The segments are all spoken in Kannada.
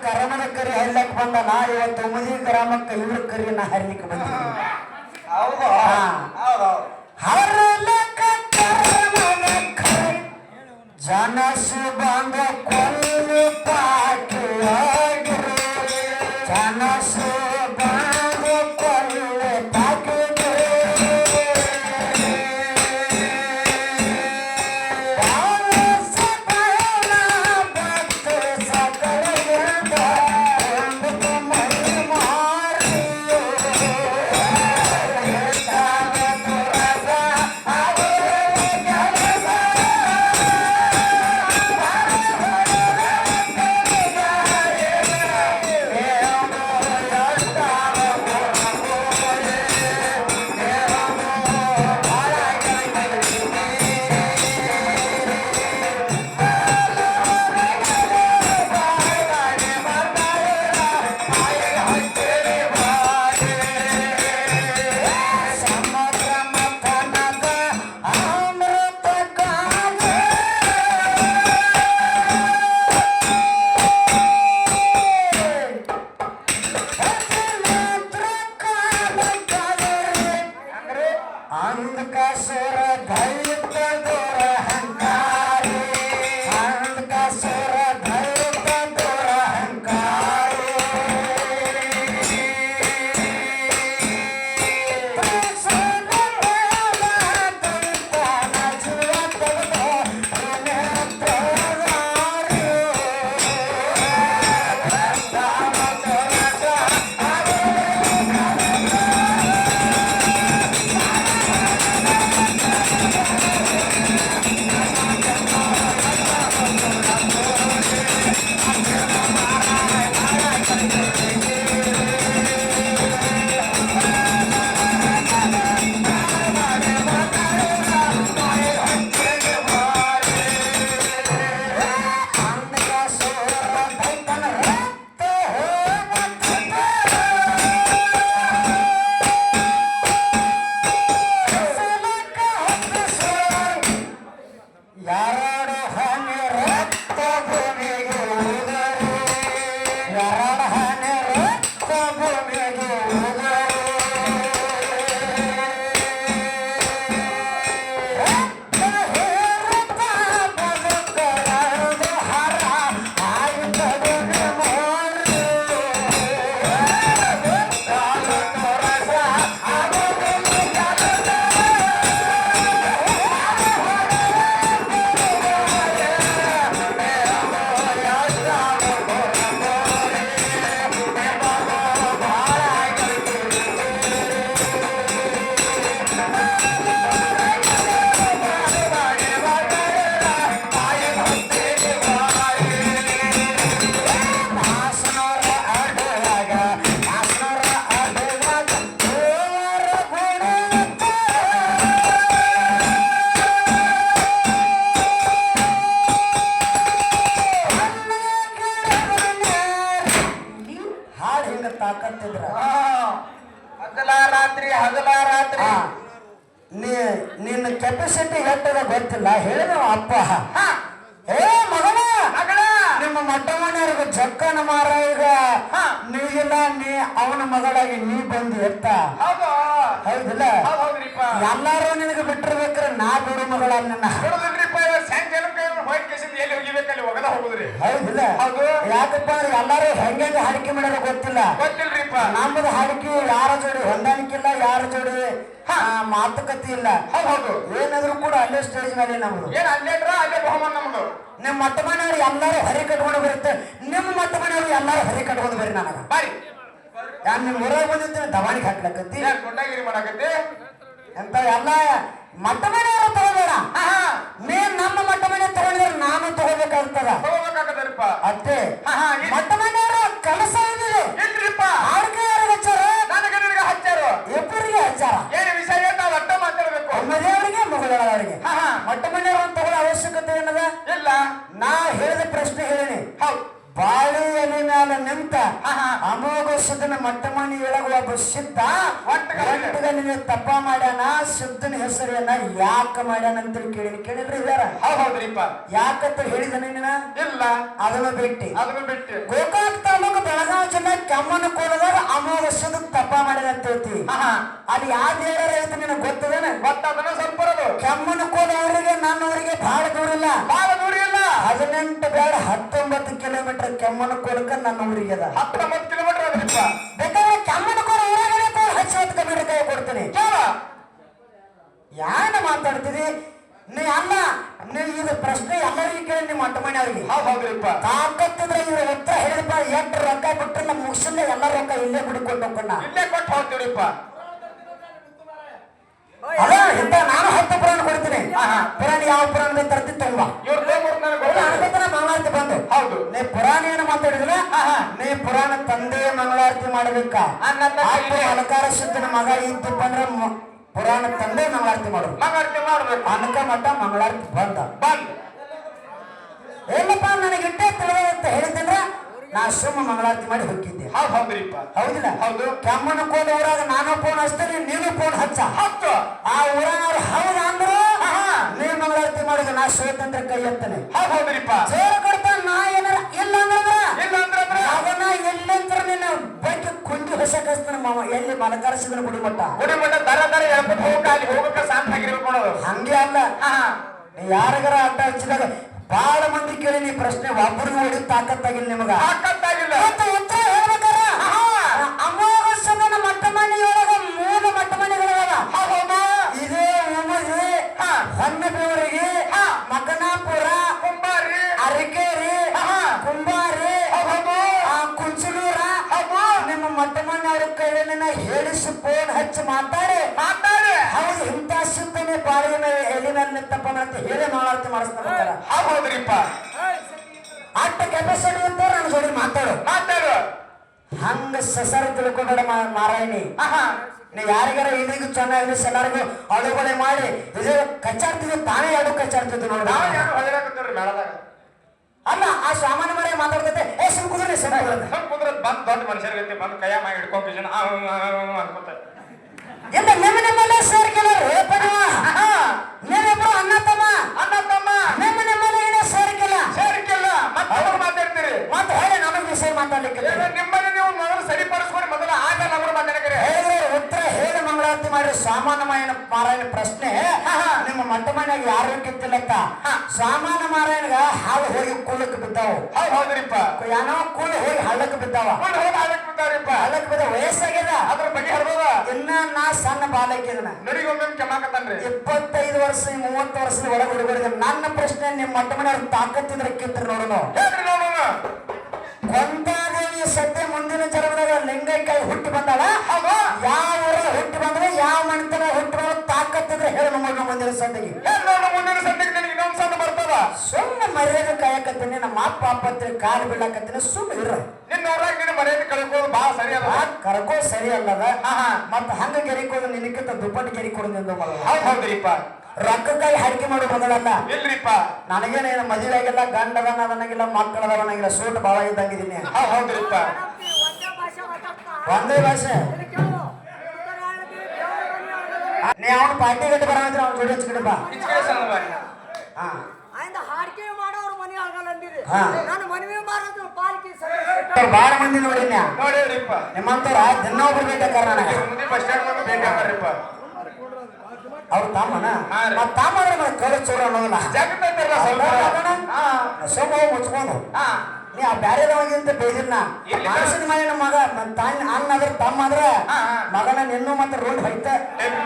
ಕರಮದ ಕರಿ ಹರಿಲಕ್ ಬಂದ ನಾ ಇವತ್ತು ಮುದಿ ಗ್ರಾಮಕ್ಕೆ ಇವ್ರ ಕರಿ ನಾ ಹರಿಲಿಕ್ಕೆ ಬಂದಿದ್ದೀನಿ. ಹೌದು ಹರಿಲಕ ಕರಮದ ಕರಿ ಜನಸು ಬಂದ ಕೊಲ್ಲು ಪಾಕಿಯಾಗಿರು ಜನಸು ಬಂದ ಕೊಲ್ಲು ಪಾಕಿಯಾಗಿರು ನಿನ್ನ ಕೆಪಾಸಿಟಿ ಎಷ್ಟದ ಗೊತ್ತಿಲ್ಲ ಹೇಳಿದವ ಅಪ್ಪ ಏ ಮಗಳ ನಿಮ್ಮ ಮಟ್ಟ ಮನೆಯವ್ರಿಗೆ ಜಕ್ಕನ ಮಾರ ಈಗ ನೀಗಿಲ್ಲ ನೀ ಅವನ ಮಗಳಾಗಿ ನೀ ಬಂದು ಎತ್ತ ಹೌದಿಲ್ಲ ಎಲ್ಲಾರು ನಿನಗೆ ಬಿಟ್ಟಿರ್ಬೇಕ್ರೆ ನಾ ಬಿಡು ಮಗಳ ನಿನ್ನ ಹೌದಿಲ್ಲ ಯಾಕಪ್ಪ ಅಂದ್ರೆ ಎಲ್ಲಾರು ಹೆಂಗೆ ಹಾಡಿಕೆ ಮಾಡ್ಯಾರ ಗೊತ್ತಿಲ್ಲ ನಮ್ಮದು ಹಾಡಿಕೆ ಯಾರ ಜೋಡಿ ಹೊಂದಾಣಿಕೆ ಇಲ್ಲ ಯಾರ ಜೋಡಿ ಮಾತುಕತೆ ಇಲ್ಲ ಏನಾದ್ರು ಕೂಡ ಅಲ್ಲೇ ಸ್ಟೇಜ್ ಮೇಲೆ ನಮ್ದು ನಿಮ್ಮ ಮಟ್ಟ ಮನೆಯವ್ರು ಎಲ್ಲಾರು ಹರಿ ಕಟ್ಕೊಂಡು ಬರುತ್ತೆ ನಿಮ್ಮ ಮಟ್ಟ ಮನೆಯವ್ರು ಎಲ್ಲಾರು ಹರಿ ಕಟ್ಕೊಂಡು ಬರ್ರಿ ನನಗ ಯಾರು ನಿಮ್ ಊರಾಗ ಬಂದಿರ್ತೀನಿ ದವಾಣಿಗೆ ಹಾಕ್ಲಕತ್ತಿ ಮಾಡಕತ್ತಿ ಅಂತ ಎಲ್ಲ ಮಟ್ಟ ಮನೆಯವರು ತಗೋಬೇಡ ನೀನ್ ನಮ್ಮ ಮಟ್ಟ ಮನೆ ತಗೊಂಡಿದ್ರೆ ನಾನು ತಗೋಬೇಕಾಗ್ತದ ಅಷ್ಟೇ ಮಟ್ಟ ಮನೆಯವರು ಕೆಲಸ ಏನಿದೆ ಆಡ್ಕೆ ಯಾರು ಹಚ್ಚಾರ ಇಬ್ಬರಿಗೆ ಹಚ್ಚಾರ ಮದುವೆಯವರಿಗೆ ಮಗಳವರಿಗೆ ಮಟ್ಟ ಮನೆಯವರು ತಗೊಳ್ಳೋ ಅವಶ್ಯಕತೆ ಏನದ ಇಲ್ಲ ನಾ ಹೇಳಿದ ಪ್ರಶ್ನೆ ಹೇಳಿನಿ ಬಾಳೆ ಎಲೆ ಮ್ಯಾಲ ನಿಂತ ಅಮೋಘ ಸಿದ್ಧನ ಮಟ್ಟ ಮಣಿ ಒಳಗ ಒಬ್ಬ ಸಿದ್ಧ ಒಟ್ಟಿಗೆ ತಪ್ಪ ಮಾಡ್ಯಾನ ಸಿದ್ಧನ ಹೆಸರೇನ ಯಾಕ ಮಾಡ್ಯಾನ ಅಂತ ಕೇಳಿದ್ರಿ ಇದಾರ ಹೌದ್ರಿಪ್ಪ ಯಾಕಂತ ಹೇಳಿದನ ನೀನ ಇಲ್ಲ ಅದನ್ನು ಬಿಟ್ಟಿ ಗೋಕಾಕ್ ತಾಲೂಕು ಬೆಳಗಾವಿ ಜಿಲ್ಲೆ ಕೆಮ್ಮನ ಕೋಲದಾಗ ಅಮೋಘ ಸಿದ್ಧ ತಪ್ಪ ಮಾಡ್ಯಾನ ಅಂತ ಹೇಳ್ತಿ ಅಲ್ಲಿ ಯಾವ ದೇವರ ಐತೆ ನಿನಗೆ ಗೊತ್ತದೇನ ಗೊತ್ತಾದನ ಸ್ವಲ್ಪ ಕೆಮ್ಮನ ಕೋಲ ಅವರಿಗೆ ನನ್ನವರಿಗೆ ಬಹಳ ದೂರ ಇಲ್ಲ 18 ಬೇಡ 19 ಕಿಲೋಮೀಟರ್ ಕೆಮ್ಮನ ಕೋಲಕ್ಕ ನನ್ನ ಊರಿಗೆ ಅದ 19 ಕಿಲೋಮೀಟರ್ ಅದಪ್ಪ ಬೇಕಾದ್ರೆ ಕೆಮ್ಮನ ಕೋಲ ಊರಾಗಲೇ 10 ಕಿಲೋಮೀಟರ್ ಕೈ ಕೊಡ್ತೀನಿ ಯಾನ ಮಾತಾಡ್ತಿದಿ ನೀ ಅಲ್ಲ ನೀ ಇದು ಪ್ರಶ್ನೆ ಎಲ್ಲರಿಗೂ ಕೇಳಿ ನಿಮ್ಮ ಮಟ್ಟ ಮನೆಯವ್ರಿಗೆ ಹೌದ್ರಿಪ್ಪ ತಾಕತ್ತಿದ್ರೆ ಇವ್ರ ಉತ್ತರ ಹೇಳಿದಪ್ಪ ಎಷ್ಟು ರೊಕ್ಕ ಬಿಟ್ರೆ ನಮ್ಮ ಮುಗಿಸಿಲ್ಲ ಎಲ್ಲ ರೊಕ್ಕ ಇಲ್ಲೇ ಬಿಡ್ಕೊಂಡು ಹೋಗೋಣ ಇಲ್ಲೇ ಕೊಟ್ಟು ಹೋಗ್ತೀವಿಪ್ಪ ಅದ ಇಂತ ನಾನು 10 ಪುರಾಣ ಕೊಡ್ತೀನಿ ಪುರಾಣ ಯಾವ ಪುರಾಣದ ತರ್ತಿ ತುಂಬ ಮಂಗಳಾರತಿ ಬಂದು ಹೌದು ನೀ ಪುರಾಣ ಏನು ಮಾತಾಡಿದ್ರೆ ನೀ ಪುರಾಣ ತಂದೆ ಮಂಗಳಾರತಿ ಮಾಡಬೇಕಾ ಅಲಂಕಾರ ಸಿದ್ಧನ ಮಗ ಇದ್ದಪ್ಪ ಅಂದ್ರೆ ಪುರಾಣ ತಂದೆ ಮಂಗಳಾರತಿ ಮಾಡ್ಬೇಕು ಅನಕ ಮಠ ಮಂಗಳಾರತಿ ಬಂದ ಏನಪ್ಪ ನನಗೆ ಇಟ್ಟೇ ತಿಳಿದ ಅಂತ ಹೇಳಿದ್ರೆ ನಾ ಸುಮ್ಮ ಮಂಗಳಾರತಿ ಮಾಡಿ ಹೋಗಿದ್ದೆ ಹೌದಿಲ್ಲ ಹೌದು ಕೆಮ್ಮನ ಕೋಲ ಊರಾಗ ನಾನು ಫೋನ್ ಹಚ್ತೇನೆ ನೀನು ಫೋನ್ ಹಚ್ಚ ಆ ಊರನವ್ರು ಹೌದ ಅಂದ್ರು ನೀ ಮಂಗಳಾರತಿ ಮಾಡಿದ ನಾ ಸೋತಂದ್ರೆ ಕೈ ಎತ್ತನೆ ಜೋರ ಕೊಡ್ತ ನಾ ಏನಾರ ಇಲ್ಲ ಅಂದ್ರ ಅವನ ಎಲ್ಲಂತ್ರ ನಿನ್ನ ಬಗ್ಗೆ ಕುಂಡಿ ಹೊಸ ಕಸ್ತಾನ ಮಾವ ಎಲ್ಲಿ ಮಲಕರಿಸಿದ ಗುಡಿಮಟ್ಟ ದರ ಹೋಗಕ್ಕ ಸಾಂತಾಗಿರ್ಬೇಕು ಹಂಗೆ ಅಲ್ಲ ಯಾರಿಗಾರ ಅಡ್ಡ ಹಚ್ಚಿದಾಗ ಬಹಳ ಮಂದಿ ಕೇಳಿ ನೀ ಪ್ರಶ್ನೆ ಒಬ್ಬರಿಗೆ ಹೊಡಿ ತಾಕತ್ತಾಗಿಲ್ಲ ನಿಮಗ ಉತ್ತರ ಹೇಳ್ಬೇಕಾರ ಅಮೋಘ ಸಿದ್ಧನ ಮಟ್ಟ ಮನೆಯೊಳಗ 3 ಮಟ್ಟ ಮನೆಗಳವ ಇದೇ ಉಮರಿ ಹೊನ್ನಬೇವರಿಗೆ ಮಕನಾಪುರ ಅರಕೇರಿ ಕುಂಬಾರಿ ಕುಂಚಲೂರ ನಿಮ್ಮ ಮಟ್ಟ ಮನೆಯವ್ರ ಕೈಯಲ್ಲಿ ಹೇಳಿಸಿ ಫೋನ್ ಹಚ್ಚಿ ಮಾತಾಡಿ ಹೌದು ಇಂಥ ಸಿದ್ಧನೆ ಬಾಳಿಗೆ ಮೇಲೆ ಎಲ್ಲಿ ಮೇಲೆ ನಿಂತಪ್ಪ ಅಂತ ಹೇಳಿ ಮಂಗಳಾರತಿ ಮಾಡಿಸ್ತಾರ ಹೌದ್ರಿಪ್ಪ ಅಟ್ಟ ಕೆಪಾಸಿಟಿ ಅಂತ ನನ್ನ ಜೋಡಿ ಮಾತಾಡು ಹಂಗ ಸಸರ ತಿಳ್ಕೊಂಡ ಮಾರಾಯಣಿ ನೀ ಯಾರಿಗಾರ ಇದೀಗ ಚೆನ್ನಾಗಿ ಎಲ್ಲರಿಗೂ ಅಳುಗೊಳೆ ಮಾಡಿ ಇದು ಕಚ್ಚಾಡ್ತಿದ್ವಿ ತಾನೇ ಎರಡು ಕಚ್ಚಾಡ್ತಿದ್ವಿ ನೋಡಿ ಅಲ್ಲ ಆ ಸಾಮಾನ್ಯ ಮನೆ ಮಾತಾಡ್ತೈತೆ ಏ ಸುಮ್ ಕುದುರೆ ಬಂದ್ ದೊಡ್ಡ ಮನುಷ್ಯರಿಗೆ ಬಂದು ಕೈಯ ಮಾಡಿ ಹಿಡ್ಕೊಂಡು ಅನ್ಕೋತ ಎಲ್ಲ ನಿಮ್ಮಲ್ಲೇ ಸೇರ್ಕಿಲ್ಲ ನೀವಿಬ್ರು ಅಣ್ಣ ತಮ್ಮ ನಿಮ್ಮಲ್ಲಿ ಏನೋ ಸೇರ್ಕಿಲ್ಲ ಮಾತಾಡ್ತೀರಿ ಮತ್ತೆ ಹೇಳಿ ನಮಗೆ ವಿಷಯ ಮಾತಾಡ್ಲಿಕ್ಕೆ ನಿಮ್ಮಲ್ಲಿ ನೀವು ಮೊದಲು ಸರಿಪಡಿಸ್ಕೊಂಡು ಮೊದಲು ಆಗ ನಮಗೆ ಮಾತಾಡ್ತೀರಿ ಹೇಳಿದ್ರೆ ಉತ್ತರ ಹೇಳಿ ಮಂಗಳಾರತಿ ಮಾಡಿ ಸಾಮಾನ್ಯ ಮಾರಾಯಣ ಪ್ರಶ್ನೆ ನಿಮ್ಮ ಮಟ್ಟ ಮನೆಯಾಗ ಯಾರು ಕಿತ್ತಿಲ್ಲಕ್ಕ ಸಾಮಾನ್ಯ ಮಾರಾಯಣಗ ಹಾವು ಹೋಗಿ ಕೂಳಕ್ಕೆ ಬಿದ್ದಾವು ಹೌದ್ರಿಪ್ಪ ಏನೋ ಕೂಳಿ ಹೋಗಿ ಹಳ್ಳಕ್ಕೆ ಬಿದ್ದಾವ ಹಳ್ಳಕ್ಕೆ ಬಿದ್ದ ವಯಸ್ಸಾಗ್ಯದ ಅದ್ರ ಬಗ್ಗೆ ಹೇಳ್ಬೋದ ಇನ್ನ ನಾ ಸಣ್ಣ ಬಾಲಕಿದನ ನಡಿಗೊಮ್ಮೆ ಕೆಮ್ಮಾಕತ್ತನ್ರಿ 25 ವರ್ಷ 30 ವರ್ಷದ ಒಳಗೆ ಹುಡುಗರಿಗೆ ನನ್ನ ಪ್ರಶ್ನೆ ನಿಮ್ಮ ಮಟ್ಟ ಮನೆಯವ್ರ ತಾಕತ್ತಿದ್ರೆ ಕಿತ್ತರು ನೋಡೋಣ ಕೊಂತಾದೇವಿ ಸದ್ಯ ಮುಂದಿನ ಜನ್ಮದಾಗ ಲಿಂಗೈಕಾಯಿ ಹುಟ್ಟಿ ಬಂದಾಳ ಯಾವ ಊರ ಹುಟ್ಟಿ ಬಂದ್ರೆ ಯಾವ ಮನೆತನ ಹುಟ್ಟಿ ಬಂದ್ರೆ ತಾಕತ್ತಿದ್ರೆ ಹೇಳ ಮುಂದಿನ ಸಂದಿಗೆ ಇನ್ನೊಂದು ಸಣ್ಣ ಬರ್ತದ ಸುಮ್ಮನೆ ಮರ್ಯಾದೆ ಕಾಯಕತ್ತೀನಿ ನಮ್ಮ ಅಪ್ಪ ಅಪ್ಪತ್ರಿ ಕಾಲು ಬೀಳಕತ್ತೀನಿ ಸುಮ್ಮನೆ ಇರ ನಿನ್ನ ಊರಾಗ ನಿನ್ನ ಮರ್ಯಾದೆ ಕಳ್ಕೋದು ಬಹಳ ಸರಿ ಅಲ್ಲ ಕರ್ಕೋ ಸರಿ ಅಲ್ಲದ ಮತ್ತ ಹಂಗ ಗೆರಿಕೋದು ನಿನಕ್ಕಿಂತ ದುಪ್ಪಟ್ಟು ಗೆರಿಕೊಡು ನಿಂದು ಹೌದ್ರಿಪ್ಪ ರೊಕ್ಕಕ್ಕಾಗಿ ಹಾಡಿಕೆ ಮಾಡೋ ಮೊದಲಲ್ಲ ಇಲ್ರಿಪ್ಪ ನನಗೇನೇನು ಮದುವೆ ಆಗಿಲ್ಲ ಗಂಡ ಅದನ್ನಾಗಿಲ್ಲ ಮಕ್ಕಳದವನಾಗಿಲ್ಲ ಸೂಟ್ ಭಾಳ ಇದ್ದಂಗಿದ್ದೀನಿ ಹೌದ್ರಿಪ್ಪ ಒಂದೇ ಭಾಷೆ ನೀ ಅವನ ಪಾರ್ಟಿ ಗಟ್ಟಿ ಬರಂದ್ರೆ ಅವ್ನ ಜೋಡಿ ಹಚ್ಕಡೆ ಬಾ ಹಾ ಆಯ್ತು ಹಾಡಿಕೆ ಮಾಡೋರು ಮನೆ ಆಗಲ್ಲ ಅಂದಿರಿ ಹಾ. ನಾನು ಮನವಿ ಮಾಡೋದು ಪಾಲಿಕೆ ಬಾಳ ಮಂದಿ ನೋಡಿನ್ಯಾ ನೋಡಿರಿಪ್ಪ ನಿಮ್ಮಂತವ್ರ ದಿನ ಒಬ್ರು ಬೇಕಾಕಾರ ನನಗೆ ಮುಂದೆ ಬಸ್ ಸ್ಟ್ಯಾಂಡ್ ಬಂದು ಬೇಕಾಗ್ತಾರಿಪ್ಪ ಅವ್ರ ತಮ್ಮನ ಹಾ ರೀ. ಮತ್ ತಮ್ಮ ಅಂದ್ರೆ ಕಳೆ ಚೂರ ಅನ್ನೋದಿಲ್ಲ ಜಗತ್ತಂತಾರಲ್ಲ ಸ್ವಲ್ಪ ಸೋಮ ಮುಚ್ಕೊಂಡು ಹಾ ನೀ ಆ ಬ್ಯಾರೆದವಾಗಿಂತ ಬೇದಿರ್ನ ಇಲ್ಲಿ ಮನಸ್ಸಿನ ಮನೆ ನಮ್ಮ ಮಗ ತಾನ್ ಅಣ್ಣ ಅದ್ರ ತಮ್ಮ ಅದ್ರ ಹಾ, ಹಾ. ಮಗನ ನಿನ್ನೂ ಮತ್ತೆ ರೋಡ್ ಹೊಯ್ತ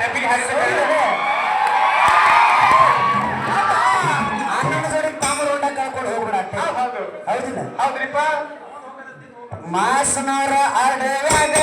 ಡಬ್ಬಿಗೆ ಹಾರಿಸ್ತಾರೆ ಅಣ್ಣನ ಜೋಡಿ ತಾಮ ರೋಡ ಕಳ್ಕೊಂಡು ಹೋಗ್ಬಿಡ ಹೌದು ಹೌದಿಲ್ಲ ಹೌದ್ರಿಪ್ಪ ಮಾಸನವರ ಅಡವ್ಯಾಗ